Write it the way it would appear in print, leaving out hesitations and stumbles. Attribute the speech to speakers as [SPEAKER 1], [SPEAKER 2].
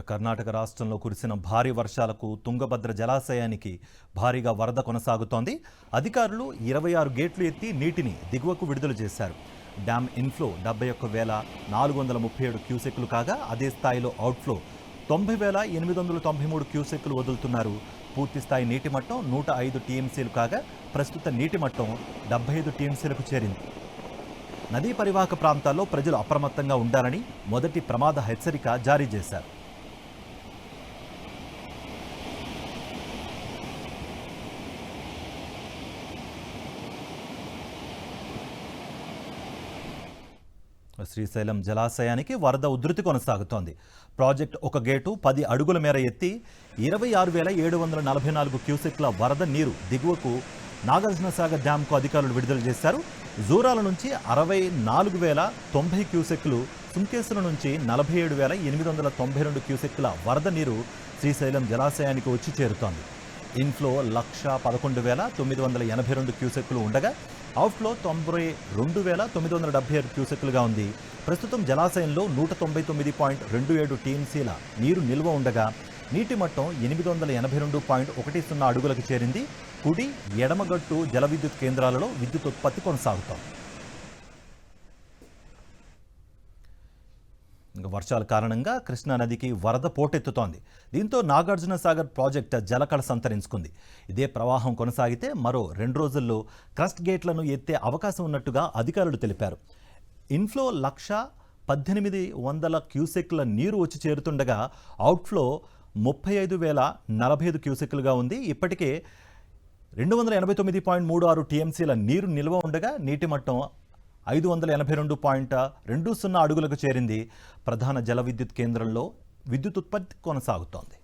[SPEAKER 1] కర్ణాటక రాష్ట్రంలో కురిసిన భారీ వర్షాలకు తుంగభద్ర జలాశయానికి భారీగా వరద కొనసాగుతోంది. అధికారులు 26 గేట్లు ఎత్తి నీటిని దిగువకు విడుదల చేశారు. డ్యామ్ ఇన్ఫ్లో 71,437 క్యూసెక్లు కాగా అదే స్థాయిలో అవుట్ఫ్లో 90,893 క్యూసెక్లు వదులుతున్నారు. పూర్తిస్థాయి నీటి మట్టం 105 టీఎంసీలు కాగా ప్రస్తుత నీటి మట్టం 75 టీఎంసీలకు చేరింది. నదీ పరివాహక ప్రాంతాల్లో ప్రజలు అప్రమత్తంగా ఉండాలని మొదటి ప్రమాద హెచ్చరిక జారీ చేశారు. శ్రీశైలం జలాశయానికి వరద ఉధృతి కొనసాగుతోంది. ప్రాజెక్ట్ ఒక గేటు 10 అడుగుల మేర ఎత్తి 26,744 క్యూసెక్ల వరద నీరు దిగువకు నాగార్జునసాగర్ డ్యాంకు అధికారులు విడుదల చేశారు. జూరాల నుంచి 64,090 క్యూసెక్లు, సుంకేశ్వరం నుంచి 47,892 క్యూసెక్ల వరద నీరు శ్రీశైలం జలాశయానికి వచ్చి చేరుతోంది. ఇన్ఫ్లో 1,11,982 క్యూసెక్లు ఉండగా అవుట్ఫ్లో 92,976 క్యూసెక్లుగా ఉంది. ప్రస్తుతం జలాశయంలో 199.27 టీఎంసీల నీరు నిల్వ ఉండగా నీటి మట్టం 882.10 అడుగులకు చేరింది. కుడి ఎడమగట్టు జల విద్యుత్ కేంద్రాలలో విద్యుత్ ఉత్పత్తి కొనసాగుతోంది. వర్షాల కారణంగా కృష్ణానదికి వరద పోటెత్తుతోంది. దీంతో నాగార్జునసాగర్ ప్రాజెక్ట్ జలకళ సంతరించుకుంది. ఇదే ప్రవాహం కొనసాగితే మరో 2 రోజుల్లో క్రస్ట్ గేట్లను ఎత్తే అవకాశం ఉన్నట్టుగా అధికారులు తెలిపారు. ఇన్ఫ్లో 1,18,100 క్యూసెక్ల నీరు వచ్చి చేరుతుండగా అవుట్ఫ్లో 35,045 క్యూసెక్లుగా ఉంది. ఇప్పటికే 289.36 టీఎంసీల నీరు నిల్వ ఉండగా నీటి మట్టం 582.20 అడుగులకు చేరింది. ప్రధాన జల విద్యుత్ కేంద్రంలో విద్యుత్ ఉత్పత్తి కొనసాగుతోంది.